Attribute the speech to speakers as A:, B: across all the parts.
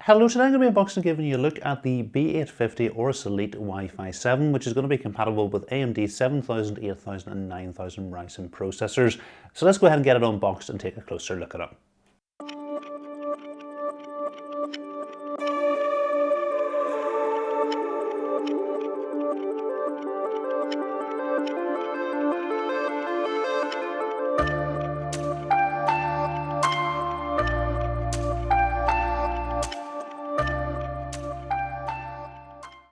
A: Hello, today I'm going to be unboxing and giving you a look at the B850 AORUS Elite Wi-Fi 7, which is going to be compatible with AMD 7000, 8000 and 9000 Ryzen processors. So let's go ahead and get it unboxed and take a closer look at it.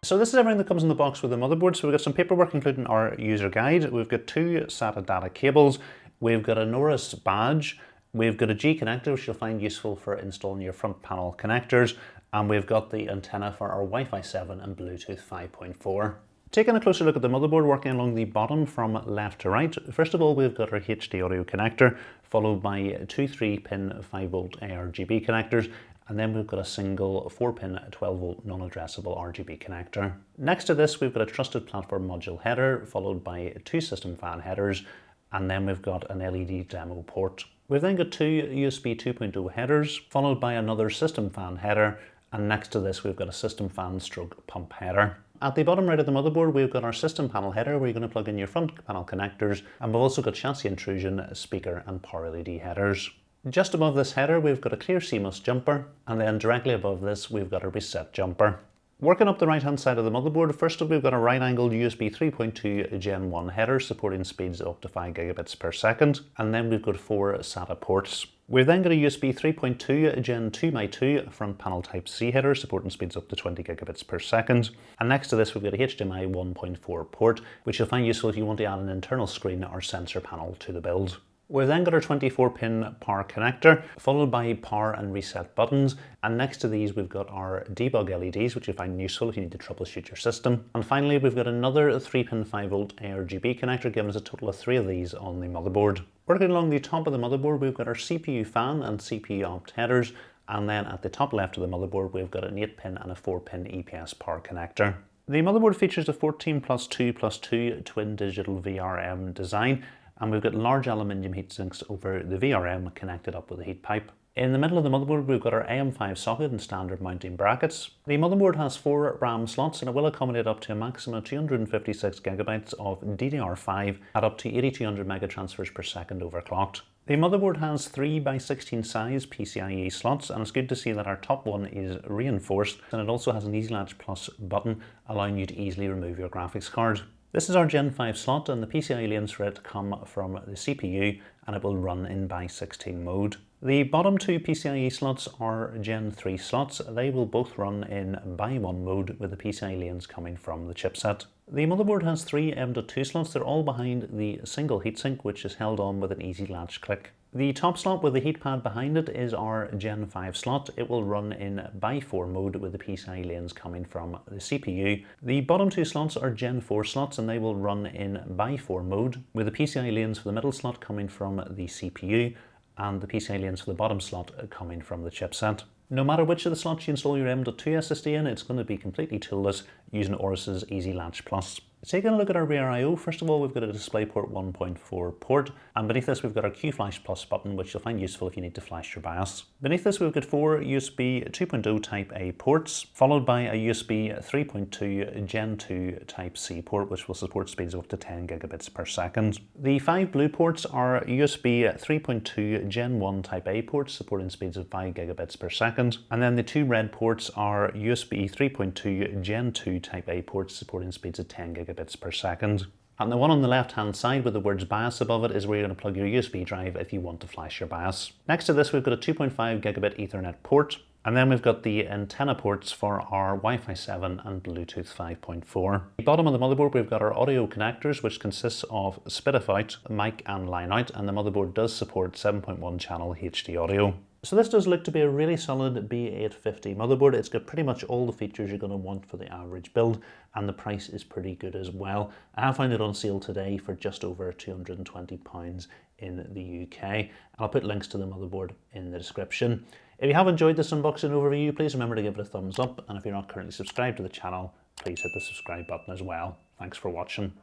A: So this is everything that comes in the box with the motherboard. So we've got some paperwork including our user guide, we've got two SATA data cables, we've got an AORUS badge, we've got a G connector which you'll find useful for installing your front panel connectors, and we've got the antenna for our Wi-Fi 7 and Bluetooth 5.4. Taking a closer look at the motherboard, working along the bottom from left to right, first of all we've got our HD audio connector, followed by two 3-pin 5V ARGB connectors, and then we've got a single 4-pin 12V non-addressable RGB connector. Next to this we've got a trusted platform module header, followed by two system fan headers, and then we've got an LED demo port. We've then got two USB 2.0 headers, followed by another system fan header, and next to this we've got a system fan stroke pump header. At the bottom right of the motherboard we've got our system panel header where you're going to plug in your front panel connectors, and we've also got chassis intrusion, speaker and power LED headers. Just above this header we've got a clear CMOS jumper, and then directly above this we've got a reset jumper. Working up the right hand side of the motherboard, first up we've got a right angled USB 3.2 Gen 1 header supporting speeds up to 5 gigabits per second, and then we've got four SATA ports. We've then got a USB 3.2 Gen 2 x 2 front panel Type C header supporting speeds up to 20 gigabits per second, and next to this we've got a HDMI 1.4 port which you'll find useful if you want to add an internal screen or sensor panel to the build. We've then got our 24-pin power connector, followed by power and reset buttons, and next to these we've got our debug LEDs which you find useful if you need to troubleshoot your system. And finally we've got another 3-pin 5V ARGB connector, giving us a total of 3 of these on the motherboard. Working along the top of the motherboard we've got our CPU fan and CPU opt headers, and then at the top left of the motherboard we've got an 8-pin and a 4-pin EPS power connector. The motherboard features a 14+2+2 twin digital VRM design, and we've got large aluminium heat sinks over the VRM connected up with a heat pipe. In the middle of the motherboard we've got our AM5 socket and standard mounting brackets. The motherboard has 4 RAM slots and it will accommodate up to a maximum of 256 gigabytes of DDR5 at up to 8200 megatransfers per second overclocked. The motherboard has 3x16 size PCIe slots, and it's good to see that our top one is reinforced, and it also has an Easy Latch Plus button allowing you to easily remove your graphics card. This is our Gen 5 slot, and the PCIe lanes for it come from the CPU and it will run in x16 mode. The bottom two PCIe slots are Gen 3 slots. They will both run in x1 mode with the PCIe lanes coming from the chipset. The motherboard has 3 M.2 slots. They're all behind the single heatsink which is held on with an easy latch click. The top slot with the heat pad behind it is our Gen 5 slot. It will run in x4 mode with the PCIe lanes coming from the CPU. The bottom two slots are Gen 4 slots and they will run in x4 mode with the PCIe lanes for the middle slot coming from the CPU and the PCIe lanes for the bottom slot coming from the chipset. No matter which of the slots you install your M.2 SSD in, it's going to be completely toolless using AORUS's Easy Latch Plus. Taking a look at our rear I/O, first of all we've got a DisplayPort 1.4 port, and beneath this we've got our Q-Flash Plus button which you'll find useful if you need to flash your BIOS. Beneath this we've got 4 USB 2.0 Type A ports, followed by a USB 3.2 Gen 2 Type C port which will support speeds of up to 10 gigabits per second. The 5 blue ports are USB 3.2 Gen 1 Type A ports supporting speeds of 5 gigabits per second, and then the 2 red ports are USB 3.2 Gen 2 Type A ports supporting speeds of 10 gigabits per second. And the one on the left hand side with the words BIOS above it is where you're going to plug your USB drive if you want to flash your BIOS. Next to this we've got a 2.5 gigabit Ethernet port, and then we've got the antenna ports for our Wi-Fi 7 and Bluetooth 5.4. At the bottom of the motherboard we've got our audio connectors which consists of spit-off out, mic and line out, and the motherboard does support 7.1 channel HD audio. So this does look to be a really solid B850 motherboard. It's got pretty much all the features you're going to want for the average build, and the price is pretty good as well. I have found it on sale today for just over £220 in the UK. And I'll put links to the motherboard in the description. If you have enjoyed this unboxing overview, please remember to give it a thumbs up, and if you're not currently subscribed to the channel, please hit the subscribe button as well. Thanks for watching.